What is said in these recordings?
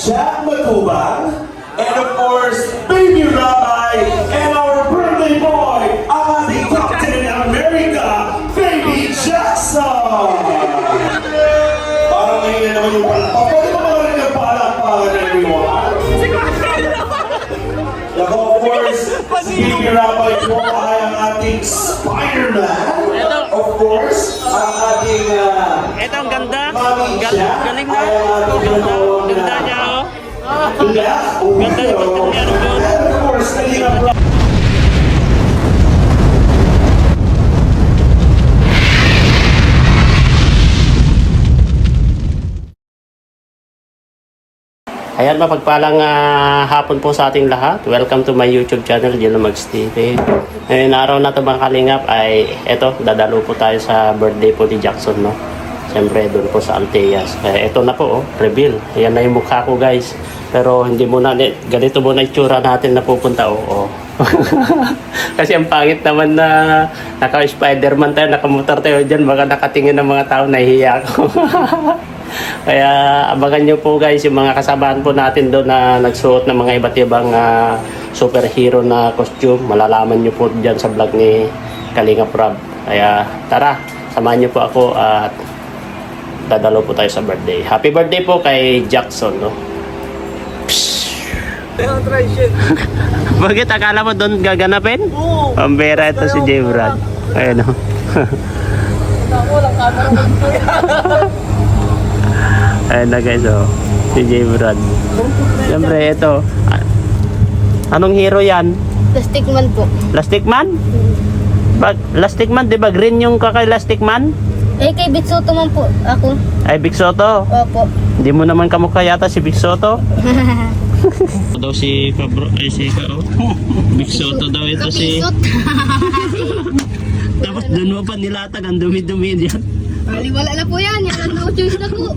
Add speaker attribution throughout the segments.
Speaker 1: Jack Matubang, and of course, Baby Rabbi, and our birthday boy, ang ating captain in America, Baby Jackson! Parang ngayon na naman yung palakpak. Pwede ba mga rin yung palakpakan, everyone? Ako, of course, si Baby Rabbi po ay ang ating Spider-Man. Of course, ang ating
Speaker 2: Ito ang ganda.
Speaker 1: Mami Jack
Speaker 2: Galing na.
Speaker 1: ay ang ating
Speaker 2: Ganda niya, oh.
Speaker 1: Ganda yung pagkakanya ng God. And of course, kanina bro.
Speaker 2: Ayan, mapagpalang hapon po sa ating lahat. Welcome to my YouTube channel, Jenomags TV. Ngayon araw na ito mga kalingap ay eto, dadalo po tayo sa birthday po ni Jackson, no? Siyempre doon po sa Alteas. Eto na po, oh, reveal. Ayan na yung mukha ko, guys. Pero hindi muna, ganito muna itsura natin na pupunta, oh. Kasi ang pangit naman na naka-Spider-Man tayo, nakamotor tayo dyan, baka nakatingin ng mga tao, nahihiya ako. Kaya abangan nyo po guys yung mga kasamahan po natin doon na nagsuot ng mga iba't ibang superhero na costume. Malalaman nyo po dyan sa vlog ni Kalinga Prab. Kaya tara, samahan nyo po ako at dadalo po tayo sa birthday. Happy birthday po kay Jackson, no? Bakit akala mo doon gaganapin? Oo. Pambera ito si J. Brad. Ayun, no?
Speaker 3: Ako lang camera mo.
Speaker 2: Ayan na guys, oh. Si J. Brad. Siyempre, ito. Anong hero yan?
Speaker 3: Plastic Man po.
Speaker 2: Plastic Man? Plastic Man, di ba green yung kakay Plastic Man?
Speaker 3: Eh, kay Bitsoto man po ako.
Speaker 2: Ay, Big Soto.
Speaker 3: Opo.
Speaker 2: Hindi mo naman kamukha yata si Big Soto. Daw si Fabro, ay si Karo. Big Soto daw ito si...
Speaker 3: Kapisot.
Speaker 2: Tapos doon mo pa nilatag, ang dumi-dumi yan.
Speaker 3: Wala na po yan. Yan ang choice na po.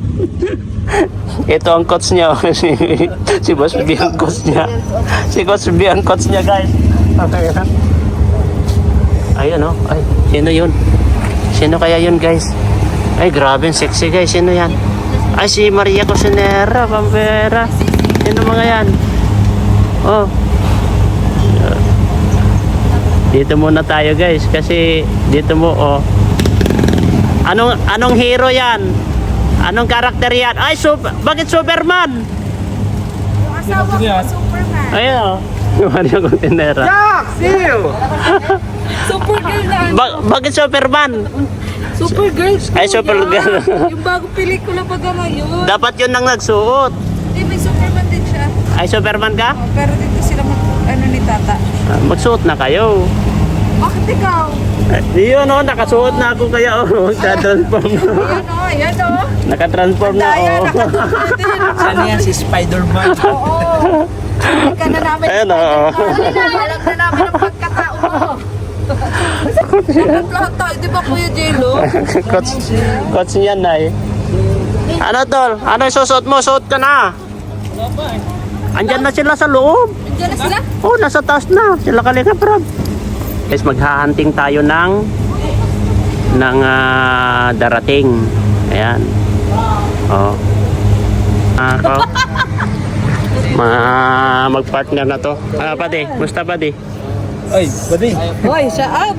Speaker 2: Ito ang coach niya, si Boss B ang coach niya. Si Coach B ang coach niya, guys. Ayun, oh. Ay, sino yun? Sino kaya yun, guys? Ay, grabe, sexy, guys. Sino yan? Ay, si Maria Cosinera, Pampera. Sino mga yan? Oh. Dito muna tayo, guys. Kasi dito mo, oh. Anong hero yan? Anong karakter yan? Ay, bakit Superman?
Speaker 3: Yung asawa ko, Superman.
Speaker 2: Ayun, oh. Maria Cosinera.
Speaker 4: Jack! See you!
Speaker 3: Supergirl na.
Speaker 2: Bakit Superman?
Speaker 3: Supergirl.
Speaker 2: Ay, Supergirl.
Speaker 3: Yung bagong pelikula pa ngayon.
Speaker 2: Dapat yun ang nagsuot.
Speaker 3: Hindi, may Superman din siya.
Speaker 2: Ay, Superman ka?
Speaker 3: Pero dito sila ni Tata.
Speaker 2: Magsuot na kayo.
Speaker 3: Bakit ikaw?
Speaker 2: Yun, oh, nakasuot na ako kaya, oh. Naka-transform na.
Speaker 3: Ayan o.
Speaker 2: Naka-transform na,
Speaker 3: Daya,
Speaker 2: oh.
Speaker 4: Sana yan si Spider-Man.
Speaker 3: Oo. Hindi ka na namin.
Speaker 2: Ayun, oh.
Speaker 3: Alam na namin ang pagkatao mo. Lahat tayo, di ba Kuya Jello?
Speaker 2: Coach niyan, Nay. Ano, tol? Ano yung susuot mo? Suot ka na. Andyan na sila sa loob.
Speaker 3: Diyan na sila?
Speaker 2: Oh, nasa taas na. Sila Kalinga Prab. Guys, maghahunting tayo ng darating. Ayan. Oh. Ako. Magpartner na to. Pati. Musta, Pati?
Speaker 4: Ay, buddy.
Speaker 3: Hoy, siya up.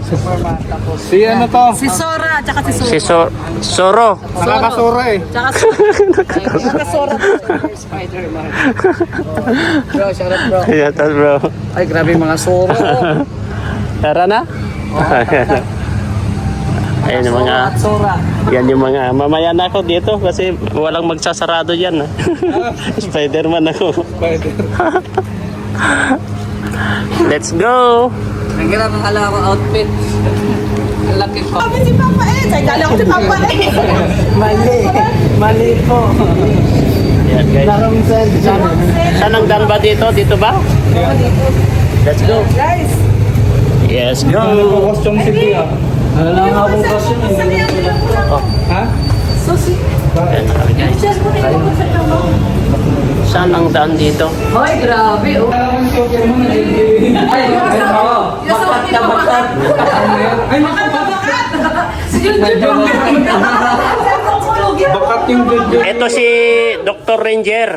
Speaker 4: Si ano to?
Speaker 3: Si Sora, tsaka si Sora.
Speaker 2: Si Soro.
Speaker 4: Nakakasura eh.
Speaker 3: Tsaka Sora. Spider-Man. Bro, shout out bro.
Speaker 2: Ayan, tol, bro.
Speaker 4: Ay, grabe mga sura.
Speaker 2: Tara na? Ayan yung mga...
Speaker 4: Sura.
Speaker 2: Yan yung mga... Mamaya na ako dito kasi walang magsasarado dyan. Spider-Man ako.
Speaker 4: Spider.
Speaker 2: Let's go!
Speaker 4: Ang ganda ng hala ko outfit. Ang laki ko.
Speaker 3: Sabi si Papa eh. Say, kala ko si Papa eh.
Speaker 4: Mali. Mali po.
Speaker 2: Yan guys.
Speaker 4: Larong sen.
Speaker 2: Saan ang daan ba dito? Dito ba? Let's go!
Speaker 3: Guys.
Speaker 2: Yes, go!
Speaker 4: Costume city ah. Ano lang akong costume eh.
Speaker 2: Oh,
Speaker 4: Ha?
Speaker 2: ayan na kami guys. Saan ang daan dito?
Speaker 3: Hoy, grabe oh.
Speaker 4: Ay, bakat ka bakat. Ay,
Speaker 3: Si Junjun.
Speaker 5: Bakat yung video.
Speaker 2: Ito si Dr. Ranger.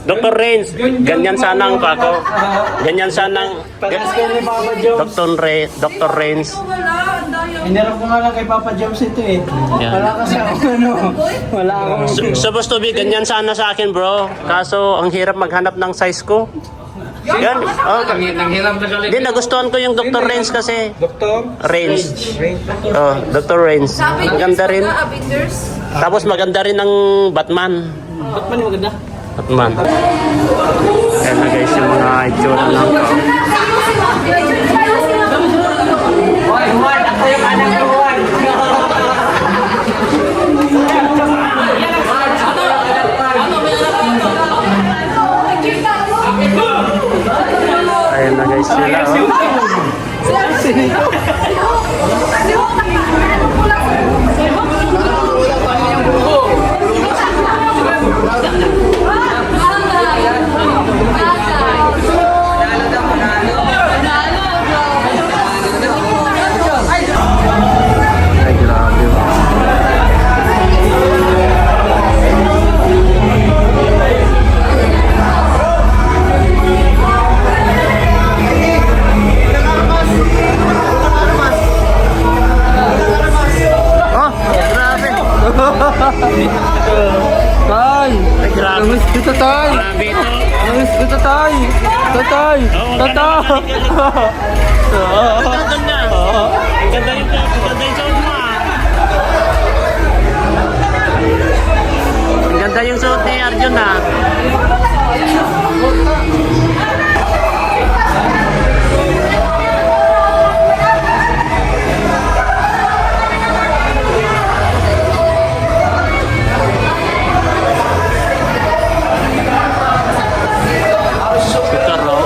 Speaker 2: Dr. Rains. Ganyan sana ang ako. Ganyan sana ang...
Speaker 5: Pagas kayo ni Papa Jones.
Speaker 2: Dr. Rains.
Speaker 5: Hinarap ko nga lang kay Papa Jones ito eh.
Speaker 2: Yan.
Speaker 5: Wala kasi ako Wala akong...
Speaker 2: Supposed to be ganyan sana sa akin, bro. Kaso ang hirap maghanap ng size ko. Yan. Oh.
Speaker 5: Nanghirap na galit.
Speaker 2: Hindi, nagustuhan ko yung Dr. Rains kasi.
Speaker 5: Doktor?
Speaker 2: Rains. Oh, Dr. Rains. Maganda rin. Tapos maganda rin ang Batman.
Speaker 5: Ba't man yung maganda?
Speaker 2: Batman. Ayan na guys yung mga itsura ng
Speaker 5: Juan, ako yung anak ko, Juan.
Speaker 2: Ayan na guys sila. Ay, grabe. Oh, grabe.
Speaker 5: Tay!
Speaker 2: Ay, grabe.
Speaker 5: Namiss kita, Tay!
Speaker 2: Grabe ito.
Speaker 5: Namiss kita, Tay! Tatay! Tatay!
Speaker 2: Ang ganda. Ang ganda yung suot mo ah. Ang ganda yung suot ni Arjun ah. Super raw.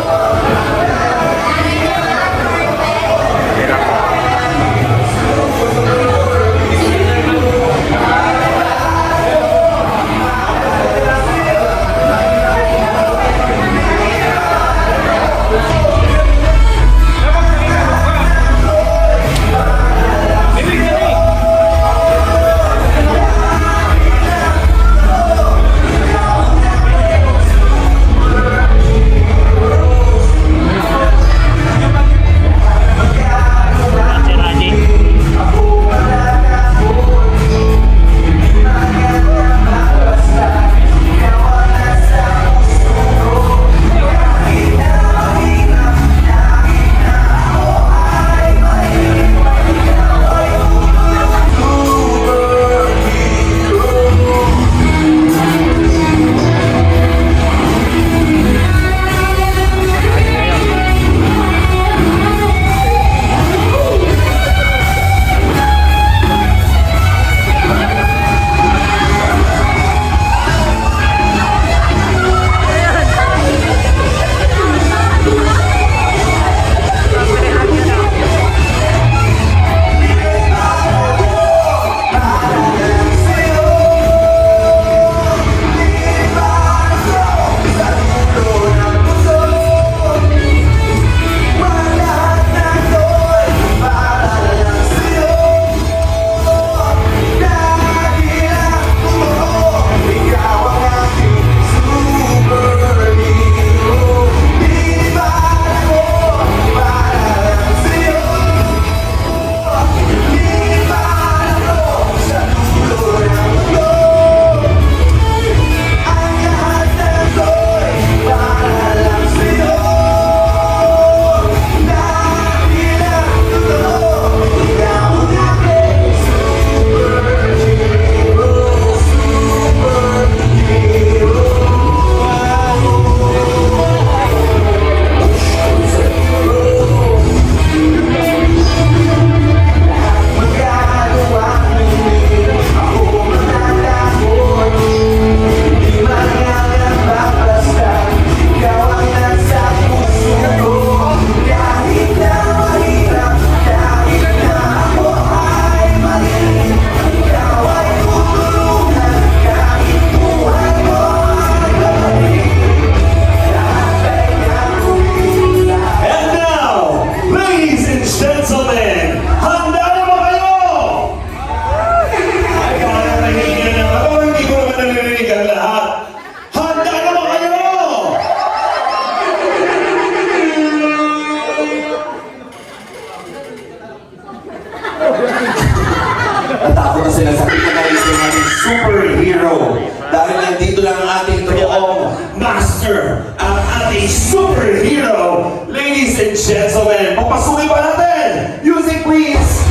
Speaker 1: master, ang ating superhero. Ladies and gentlemen, papasukin pa natin. Music please.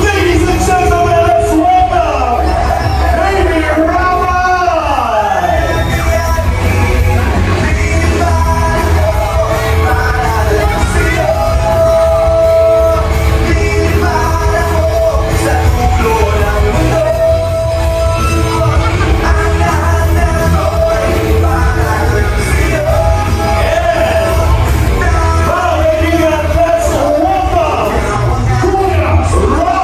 Speaker 1: Ladies and gentlemen, let's welcome Baby Rabay! Now, kaibigan, let's welcome Kuya Rob Matuba!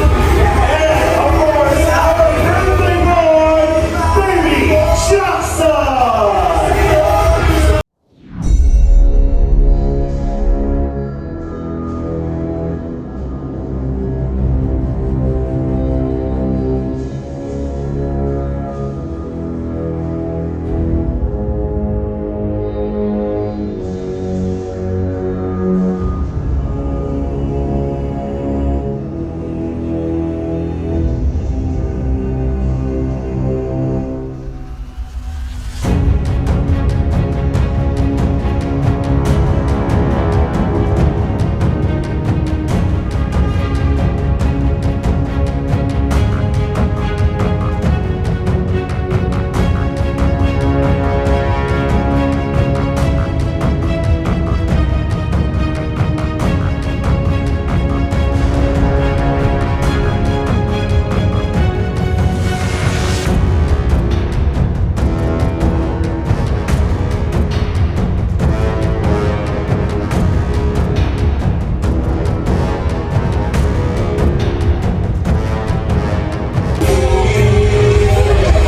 Speaker 1: Together with Jack Matuba and of course our birthday boy, Baby Jackson!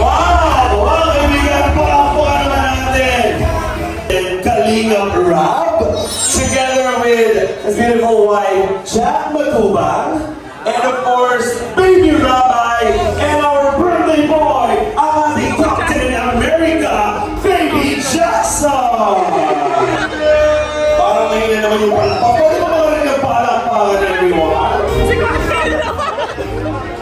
Speaker 1: Wow! Mga kaibigan, palakpakan naman natin. Kalingap Rob, together with his beautiful wife, Jack Matubang, and of course, Baby Rabay, and our birthday boy, ang ating captain in America, Baby Jackson! Parang ngayon naman yung palakpakan. Pwede ba mga rin yung palakpakan, everyone?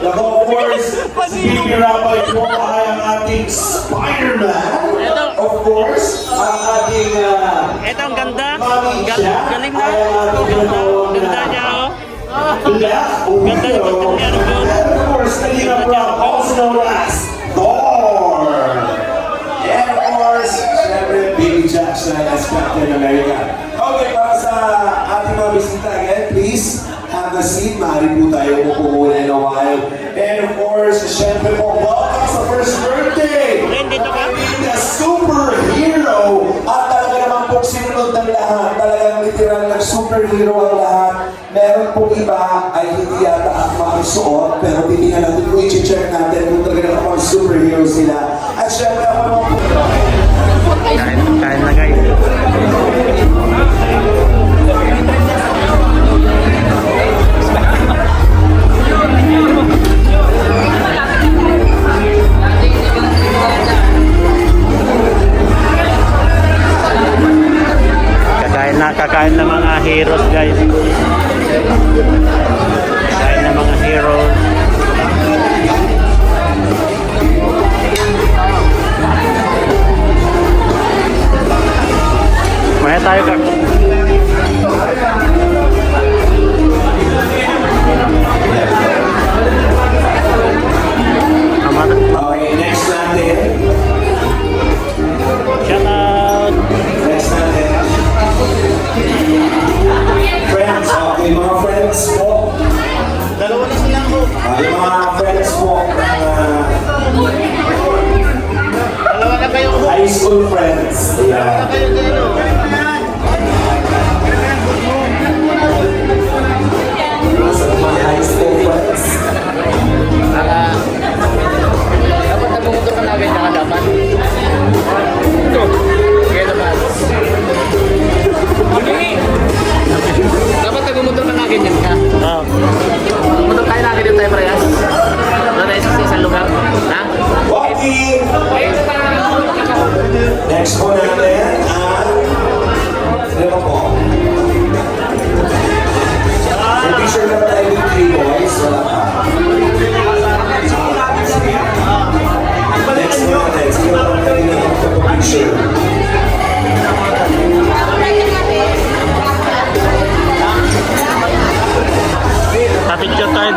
Speaker 1: Ako, of course, si Baby Rabay po ay ang ating Spider-Man. Of course, ang ating
Speaker 2: Ito ang ganda.
Speaker 1: Mami Jack
Speaker 2: Galing na.
Speaker 1: ay ang ating ginawang
Speaker 2: Ganda niya, oh.
Speaker 1: Black
Speaker 2: Ganda yung
Speaker 1: Widow.
Speaker 2: pagkakyan ko.
Speaker 1: And of course, Kalingap Rob, also known as Thor. And of course, syempre, Baby Jackson as Captain America. Okay, para sa ating mga bisita again, please have a seat. Maaari po tayo umupo muna in a while. And of course, syempre po, welcome sa first birthday!
Speaker 2: Ren, dito ka?
Speaker 1: The superhero! At talaga naman po sinunod ng lahat. Talagang literal ng superhero ang lahat. Meron pong iba ay hindi yata akma ang suot, pero titingnan natin kung i-check natin kung talaga naman superhero sila. At syempre ako naman po.
Speaker 2: Kain na guys. Kakain na mga heroes guys. Kakain na mga heroes. Maya tayo kak.
Speaker 1: Okay, next natin.
Speaker 2: Shout out.
Speaker 1: Next natin. Friends, okay, mga friends po.
Speaker 2: Dalawa na silang ho.
Speaker 1: Yung mga friends po.
Speaker 2: Dalawa na kayo ho.
Speaker 1: High school friends. Yeah.
Speaker 2: Kayo dito.
Speaker 1: Sa mga high school friends.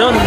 Speaker 2: ganun.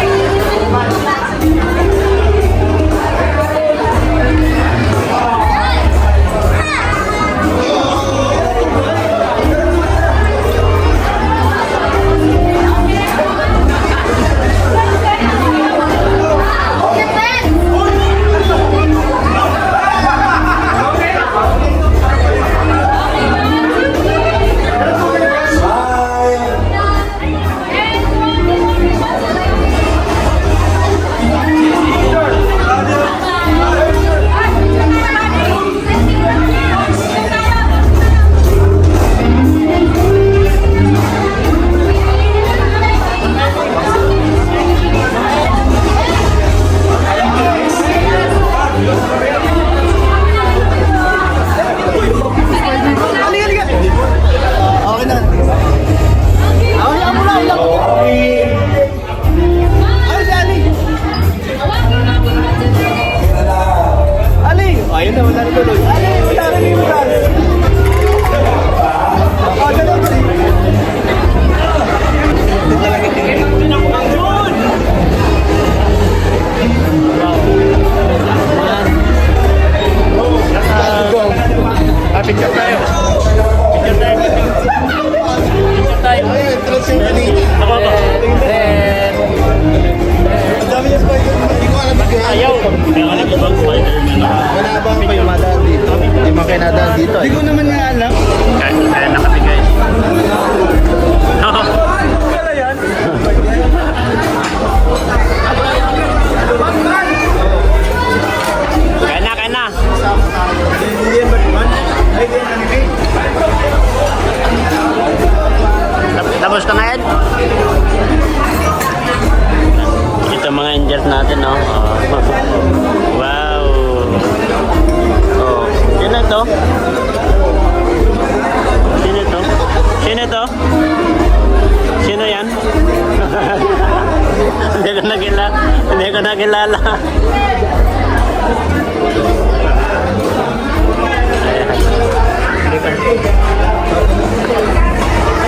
Speaker 2: Picture tayo. Picture tayo. Picture tayo. Ako ba? Ayaw. Kaya alam ko bang Spider-Man na?
Speaker 6: Wala bang may madaan dito? Hindi mo kayo nadaan dito. Hindi ko naman nga alam.
Speaker 2: Kaya nakabigay. Kaya na, kaya na. Tapos ka na, Ed? Ito mga angels natin, no? Wow! Oh. Sino to? Sino to? Sino to? Sino yan? Hindi ko nakilala. Hindi ko nakilala.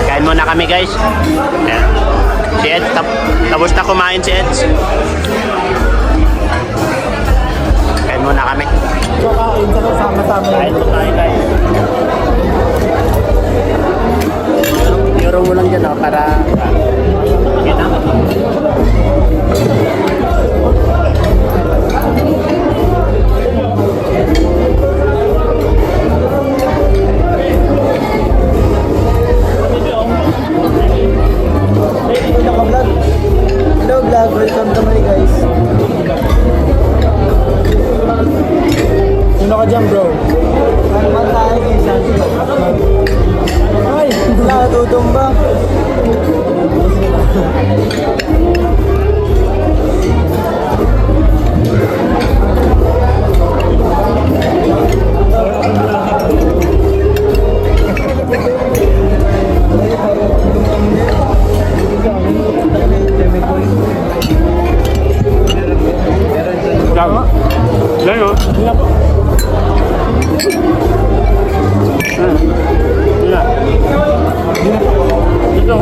Speaker 2: Kain muna kami, guys. Ayan. Si Ed, tapos na kumain si Ed. Kain muna kami. Kain po tayo, guys. Euro mo lang dyan, oh, para kita.
Speaker 6: Hello vlog, welcome to my guys. Sino ka dyan bro? Ano tayo kay Santi? Ay, natutumba.
Speaker 2: Layo. Dito.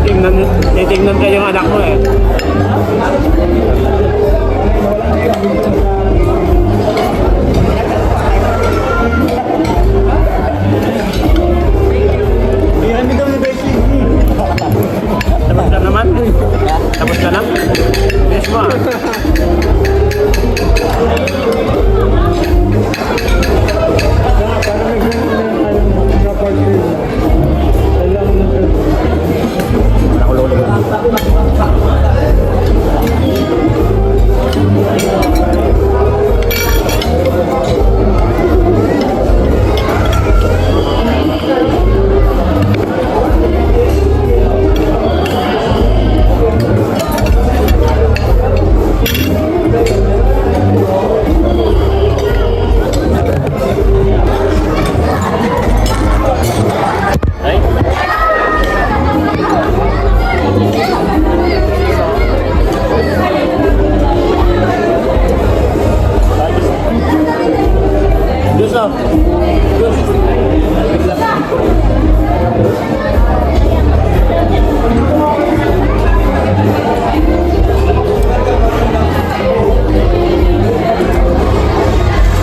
Speaker 2: titignan ka yung anak mo eh. Tapos ka naman? Tapos ka lang? Yes mo ah.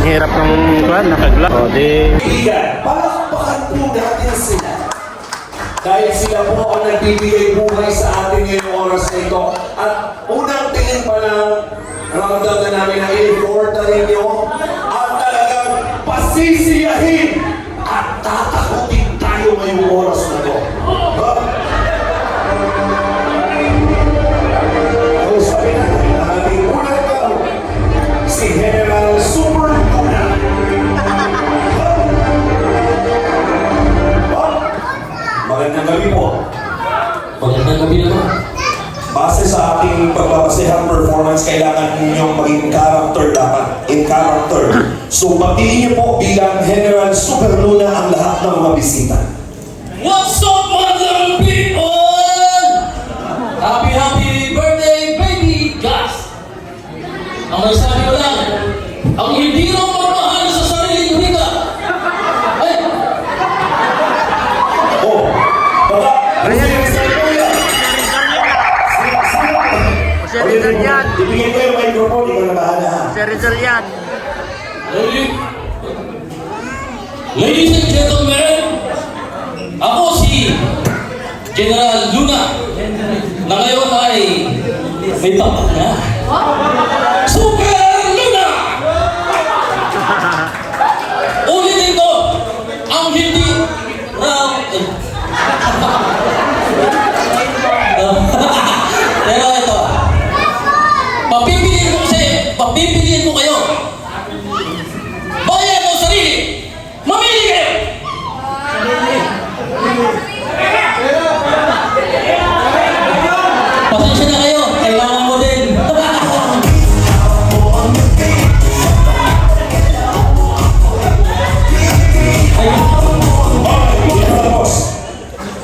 Speaker 2: Hirap ng kuhan, nakagla. O di...
Speaker 1: Kaibigan, palakpakan po natin sila. Dahil sila po ang nagbibigay buhay sa atin ngayong oras na ito. At unang tingin pa lang, ramdam na namin ang effort na ninyo at talagang pasisiyahin at tatakutin tayo ngayong oras na ito. Kausapin natin ang ating unang tao, si General Super Luna. Magandang gabi po.
Speaker 4: Magandang gabi naman.
Speaker 1: Base sa ating pagbabasehang performance, kailangan ninyong maging character dapat. In character. So, pagpiliin niyo po bilang General Super Luna ang lahat ng mga bisita.
Speaker 4: What's up, mother people? Happy birthday, baby Gus! Ang may sabi ko lang, ang hindi raw magmahal sa sariling wika. Ay!
Speaker 1: Oh, baka,
Speaker 5: Sir Rizal yan.
Speaker 1: ibigay ko yung microphone, ikaw na bahala ha.
Speaker 5: Sir Rizal yan.
Speaker 4: Ladies and gentlemen, ako si General Luna na ngayon ay may tapak na. Super Luna! Ulitin ko, ang hindi raw... Pero ito, papipiliin ko kayo. Bayan o sarili, mamili kayo! Pasensya na kayo, kailangan mo din.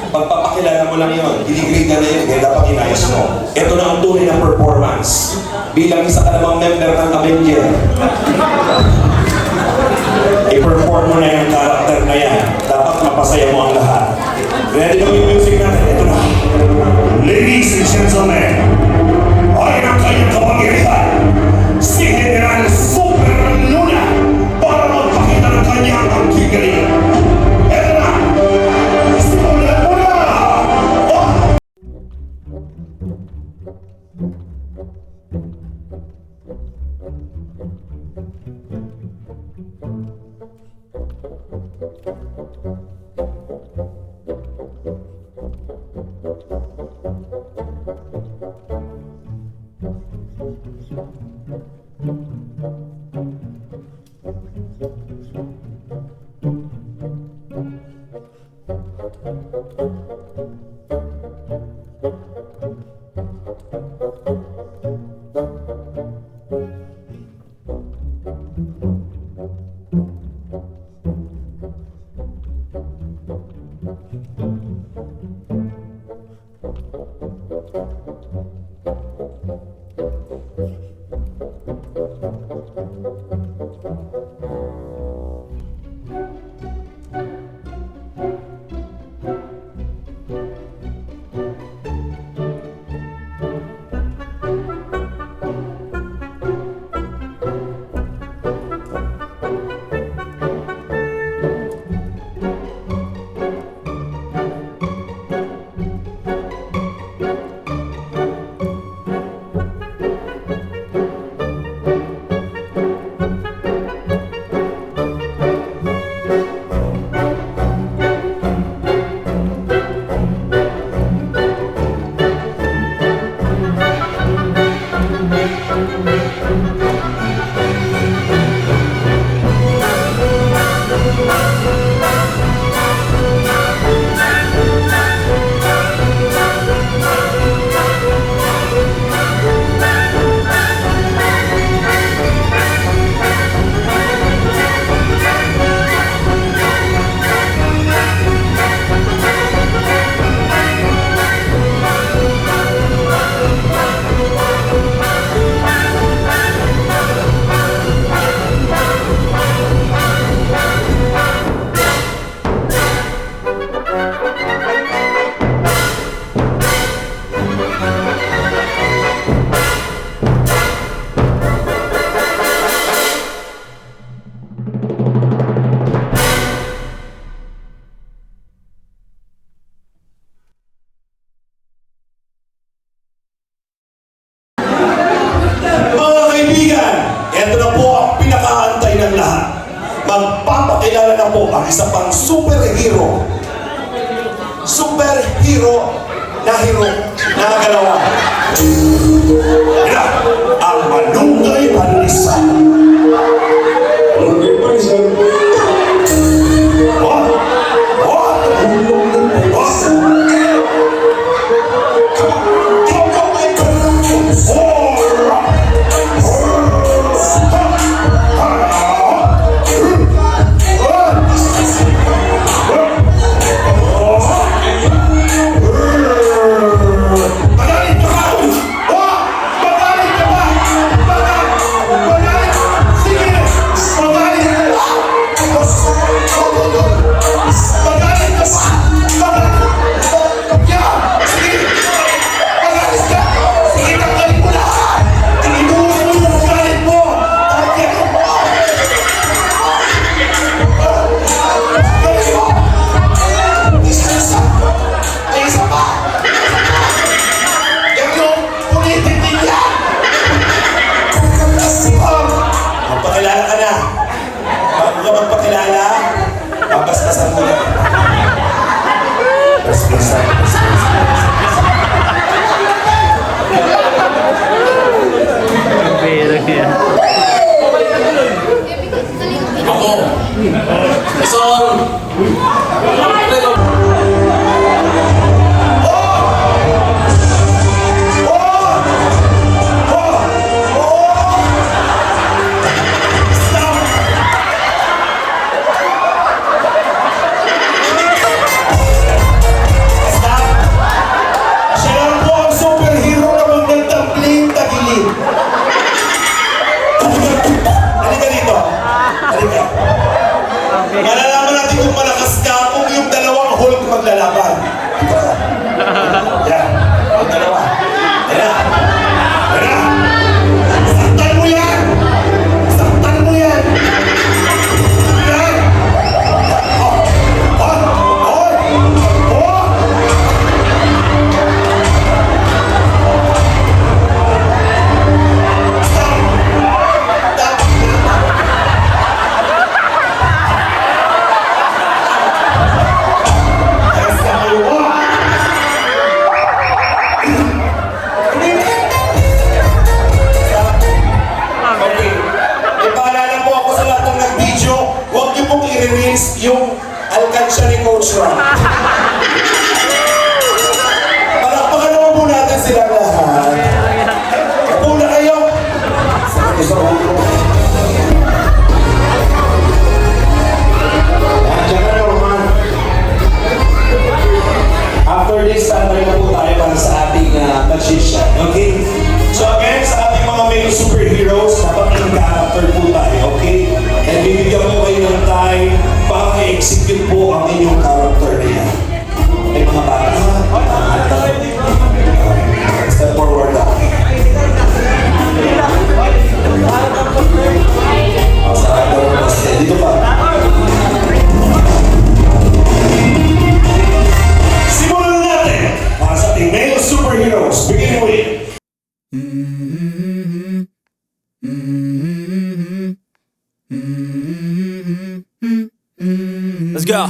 Speaker 1: Pagpapakilala mo lang yun, i-grade na yun, kaya dapat inayos mo. Ito na ang tunay na performance. Bilang isa ka namang member ng Avenger, i-perform mo na yung character na yan. Dapat mapasaya mo ang lahat. Ready na yung music natin? Ito na. Ladies and gentlemen, ay ang kanyang kapangyarihan, si General Super Luna, para magpakita ng kanyang ang kigaling. Ito na! Simulan mo na! Oh! magpapakilala na po ang isa pang superhero. Superhero na galawa. Yan, ang Malunggay Panlisa. Malunggay Panlisa. What? Magpakilala ka na. Bago ka magpakilala, babasbasan mo na. Basbasan.
Speaker 4: Ako, isang
Speaker 1: Siya lang po ang superhero na magdagdagling tagilid. Halika dito. Halika. Malalaman natin kung malakas ka kung yung dalawang Hulk maglalaban. Dito ka. Yan. Ang dalawa. Yan. Yan. Saktan mo yan. Saktan mo yan. Yan. Oh. Oh. Oh. Oh. Okay. Ipaalala po ako sa lahat ng nag-video, huwag niyo pong i-release yung alkansya ni Coach Ron. Palakpakan naman po natin silang lahat. Upo na kayo. Sakit sa ulo. Diyan ka na, Roman. After this, standby na po tayo para sa ating magshishyan. Okay? So again, sa ating mga male superheroes, dapat yung character po tayo, okay? And bibigyan po kayo ng time para i-execute po ang inyong character na yan. Okay, mga bata? Step forward na. Sa akin, dito pa. Simulan na natin para sa ating male superheroes. Beginning with
Speaker 7: Let's go.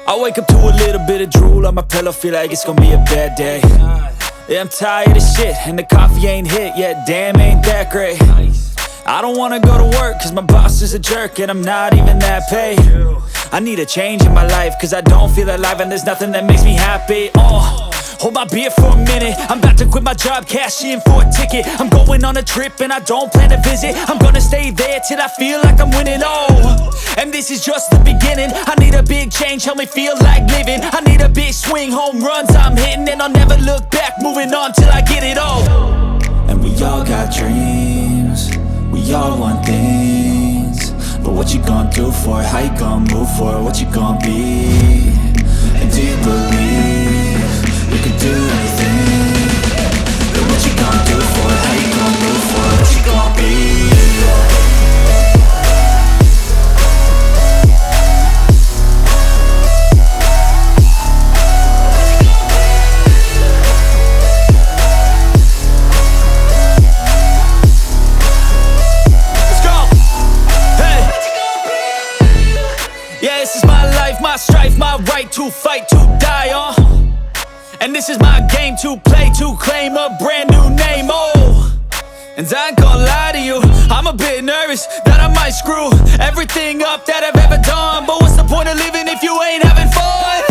Speaker 7: I wake up to a little bit of drool on my pillow, feel like it's gonna be a bad day. Yeah, I'm tired of shit, and the coffee ain't hit yet, damn, ain't that great. I don't wanna go to work, cause my boss is a jerk, and I'm not even that paid. I need a change in my life, cause I don't feel alive, and there's nothing that makes me happy. Hold my beer for a minute, I'm about to quit my job, cash in for a ticket. I'm going on a trip and I don't plan to visit. I'm gonna stay there till I feel like I'm winning, and this is just the beginning. I need a big change, help me feel like living. I need a big swing, home runs I'm hitting, and I'll never look back, moving on till I get it all. And we all got dreams, we all want things, but what you gonna do for it? How you gonna move for it? What you gonna be? And do you believe you can do anything? But what you gonna do for it? How you gonna move for it? What you gonna be? Let's go! Hey! my game to play to claim a brand new name. Oh, and I ain't gonna lie to you, I'm a bit nervous that I might screw everything up that I've ever done. But what's the point of living if you ain't having fun?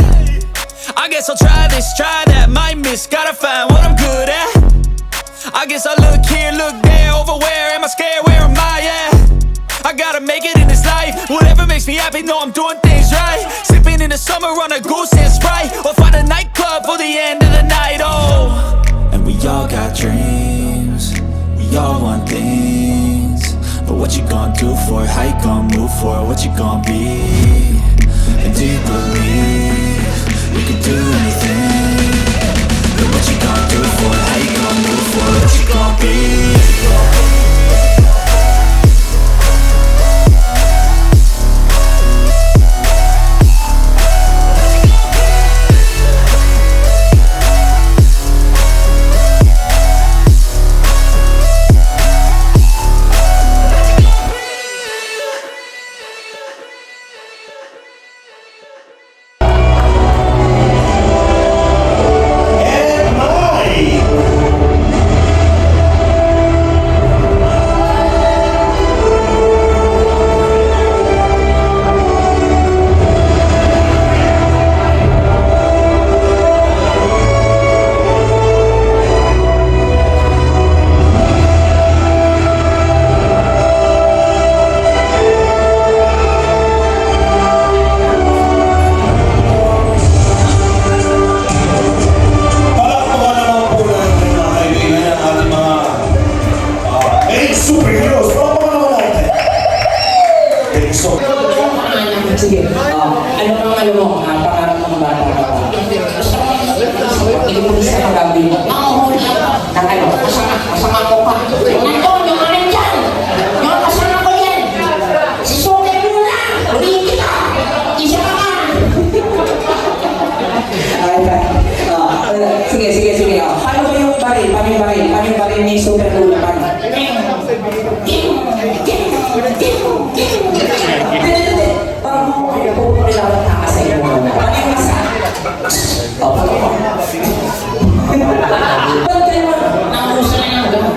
Speaker 7: I guess I'll try this, try that, might miss, gotta find what I'm good at. I guess I look here, look there, over where am I scared, where am I at? I gotta make it in this life, whatever makes me happy, know I'm doing things right. Sipping in the summer on a goose and Sprite, or find a nightclub for the end of the night, oh. And we all got dreams, we all want things, but what you gonna do for it, how you gonna move for it, what you gonna be? And do you believe you can do anything? But what you gonna do for it, how you gonna move for it, what you gonna be?
Speaker 1: And Mike. Palakpakan naman po natin mga kaibigan ang ating mga main superheroes. Palakpakan naman natin. Okay, so,
Speaker 8: Sige, ano bang alam mo, pangarap ng bata ka pa? Ilimulis ka ng gabi mo. Nang ano? Masama ko pa. Nandun, yung ano dyan! Yung kasama ko yan! Si Sugar mo lang! Ulihin kita! Isa ka nga! Sige. Paano ba yung baril? Paano yung baril ni Sugar Luna? Paano? Parang pupulilawan na kasi yung mga. Paano yung masa? Ba't kayo nangusa na yung gano'n?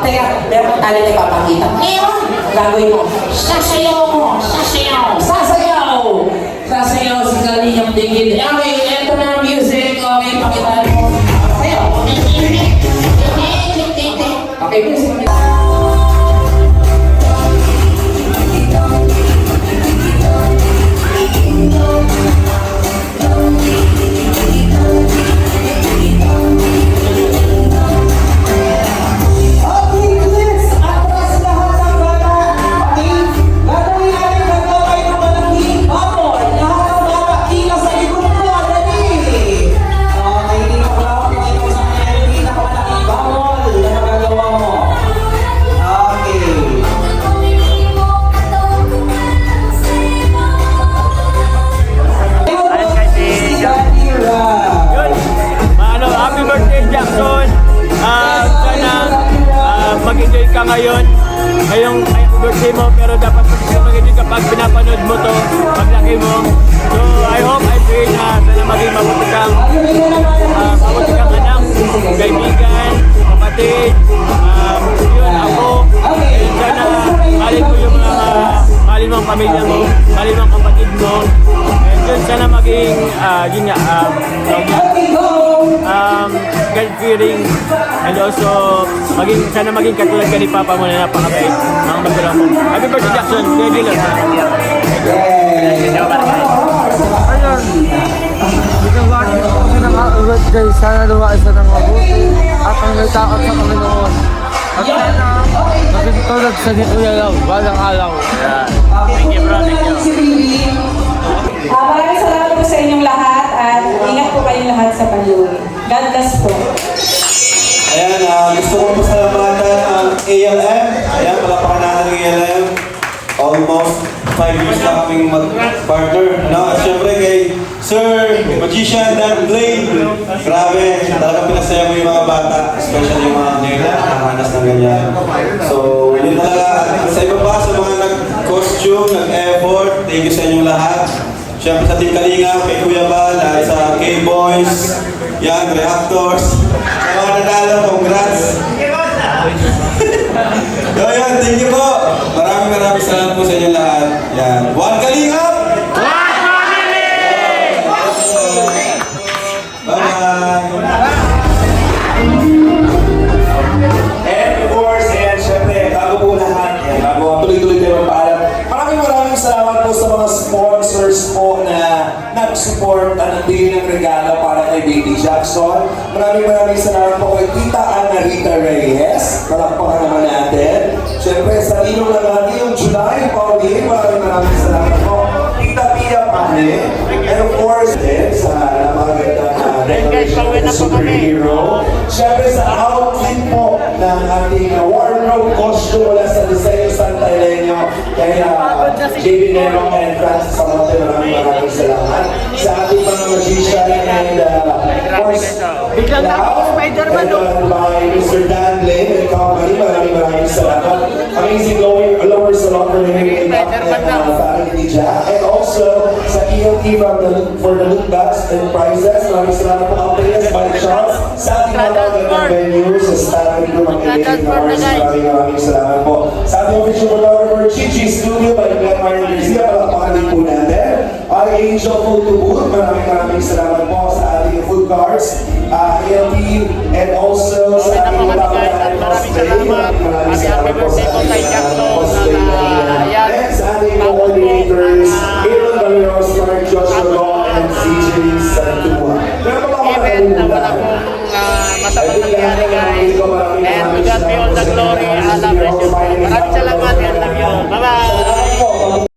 Speaker 8: Teka, meron pa tayo na ipapakita. Ngayon, gagawin mo. Sasayaw mo! Sasayaw sa kaninyang tingin. Okay, eto na ang music. Okay, pakitaan mo. Sayaw. Okay, music.
Speaker 5: Happy birthday, Jackson! Sana mag-enjoy ka ngayon. Ngayong birthday mo, pero dapat mag-enjoy ka pag pinapanood mo to, paglaki mo. So, I hope, I pray na sana maging mabuti kang anak, kaibigan, kapatid, yun, ako. And sana mahalin mo yung mahalin mo ang pamilya mo, mahalin mo ang kapatid mo. And yun, sana maging, yun nga, God-fearing, and also sana maging katulad ka ni Papa mo na napakabait mga magulang mo. Happy birthday, Jackson! Kuya Dylan.
Speaker 6: Ayun. Birthday, sana lumaisa ng mabuti at ang may takot sa Panginoon. At sana maging tulad sa ni Kuya Lau, balang alaw.
Speaker 2: Thank you, bro. Thank you.
Speaker 3: Maraming salamat po sa inyong lahat at ingat po kayong lahat sa paluwi. God bless po.
Speaker 1: ayan, gusto ko pasalamatan ang ALM. Ayan, palapakan natin ang ALM. Almost 5 years na kaming mag-partner. No? At syempre kay Sir Magician Dan Blade. Grabe, talagang pinasaya mo yung mga bata. Especially yung mga ngayon na nakakanas ng ganyan. So, yun talaga. Sa iba pa, sa mga nag-costume, nag-effort, thank you sa inyong lahat. Siyempre sa Team Kalinga, kay Kuya Bal, sa K-Boys, yan, Reactors. Sa mga nanalo, congrats. So yan, thank you po. Maraming salamat po sa inyo lahat. Yan. One Kalingap! Bye-bye! And of course, and syempre, bago po lahat, bago tuloy-tuloy tayo magpaalam, maraming salamat po sa mga sponsors po na nag-support at nagbigay ng regalo para kay Baby Jackson. Maraming salamat po kay Tita Ana Rita Reyes. Palakpakan naman natin. Syempre, sa ilong na natin yung July, Pauline, maraming salamat po. Tita Pia Pane. And of course, sa napakaganda na superhero. Syempre, sa outfit po ng ating wardrobe costume mula sa Diseño Santa Elena kay JB Nero and Francis Samonte, maraming salamat. Sa ating mga magician and of course,
Speaker 5: Biglang
Speaker 1: Lau,
Speaker 5: Spider-Man,
Speaker 1: and by Mr. Dan Lin and company, maraming salamat. Amazing lower salon for the family Jack. And also sa EOT for the look backs and prizes. Maraming salamat po companies by Charles sa ating mga magandang venue sa Stanley Group ng maraming salamat po. Sa ating official photographer, Chichi Studio by Glenn Mario Garcia, palakpakan din po natin. Our Angel Photo Booth, maraming salamat po sa ating food cards, ELP, and also sa ating cosplay. Maraming salamat po sa ating cosplay. And sa ating coordinators, Aaron Valeros, Mark Joshua Law, and CJ Santua.
Speaker 2: Event na wala pong masamang nangyari guys. And to God be all the glory. Allah bless you. Maraming salamat. I love you. Bye-bye.